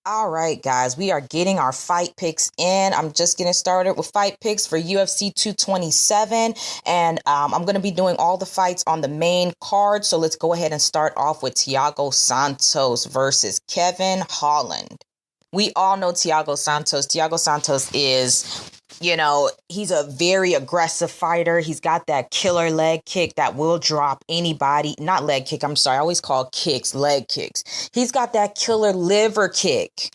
All right, guys, we are getting our fight picks in. I'm just getting started with fight picks for UFC 227, and I'm going to be doing all the fights on the main card. So let's go ahead and start off with Thiago Santos versus Kevin Holland. We all know Thiago Santos. Thiago Santos is, he's a very aggressive fighter. He's got that killer leg kick that will drop anybody. Not leg kick, I'm sorry. I always call kicks leg kicks. He's got that killer liver kick.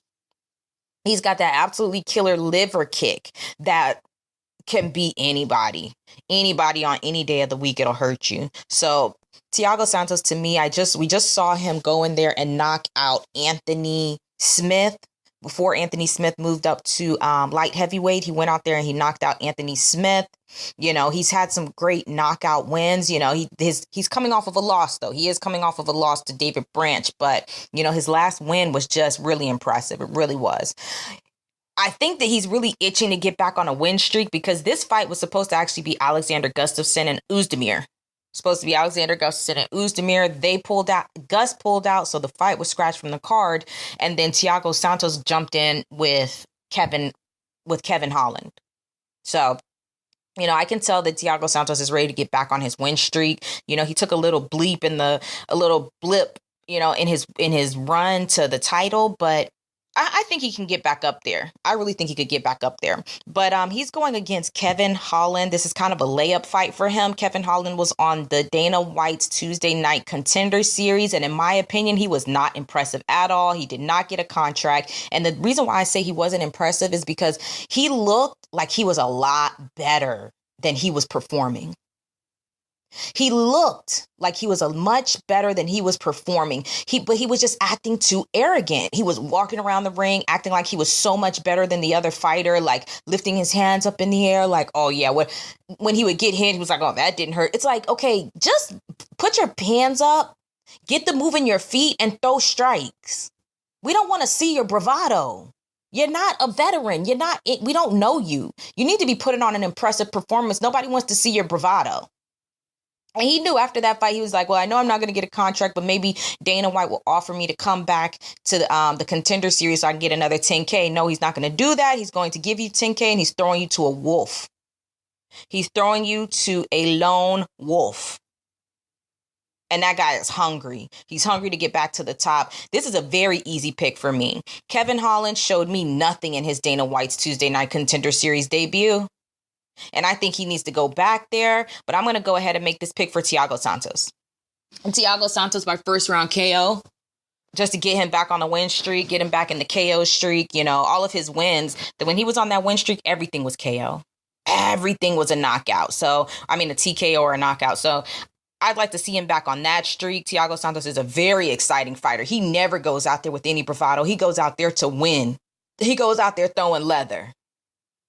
He's got that absolutely killer liver kick that can beat anybody. Anybody on any day of the week, it'll hurt you. So Thiago Santos, to me, we just saw him go in there and knock out Anthony Smith. Before Anthony Smith moved up to light heavyweight, he went out there and he knocked out Anthony Smith. He's had some great knockout wins. He's coming off of a loss, though. He is coming off of a loss to David Branch. But, his last win was just really impressive. It really was. I think that he's really itching to get back on a win streak because this fight was supposed to actually be Alexander Gustafsson and Özdemir. Supposed to be Alexander Gustafsson and Özdemir. They pulled out. Gus pulled out, so the fight was scratched from the card. And then Thiago Santos jumped in with Kevin Holland. So, I can tell that Thiago Santos is ready to get back on his win streak. He took a little blip, in his run to the title, but I think he can get back up there. I really think he could get back up there. But he's going against Kevin Holland. This is kind of a layup fight for him. Kevin Holland was on the Dana White's Tuesday Night Contender Series, and in my opinion, he was not impressive at all. He did not get a contract. And the reason why I say he wasn't impressive is because he looked like he was a lot better than he was performing. He looked like he was a much better than he was performing. But he was just acting too arrogant. He was walking around the ring, acting like he was so much better than the other fighter, like lifting his hands up in the air, like, oh yeah, when he would get hit, he was like, oh, that didn't hurt. It's like, okay, just put your hands up, get the move in your feet, and throw strikes. We don't want to see your bravado. You're not a veteran. We don't know you. You need to be putting on an impressive performance. Nobody wants to see your bravado. And he knew after that fight, he was like, well, I know I'm not going to get a contract, but maybe Dana White will offer me to come back to the Contender Series so I can get another 10K. No, he's not going to do that. He's going to give you 10K and he's throwing you to a wolf. He's throwing you to a lone wolf. And that guy is hungry. He's hungry to get back to the top. This is a very easy pick for me. Kevin Holland showed me nothing in his Dana White's Tuesday Night Contender Series debut. And I think he needs to go back there. But I'm going to go ahead and make this pick for Thiago Santos. And Thiago Santos by first round KO. Just to get him back on the win streak. Get him back in the KO streak. All of his wins. That when he was on that win streak, everything was KO. Everything was a knockout. So, a TKO or a knockout. So, I'd like to see him back on that streak. Thiago Santos is a very exciting fighter. He never goes out there with any bravado. He goes out there to win. He goes out there throwing leather.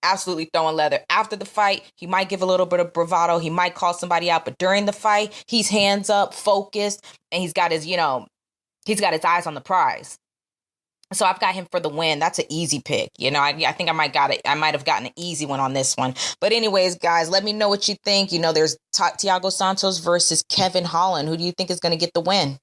Absolutely throwing leather. After the fight, he might give a little bit of bravado. He might call somebody out, but during the fight, he's hands up, focused, and he's got his eyes on the prize. So I've got him for the win. That's an easy pick. I think I might have gotten an easy one on this one. But anyways, guys, let me know what you think. There's Thiago Santos versus Kevin Holland. Who do you think is going to get the win?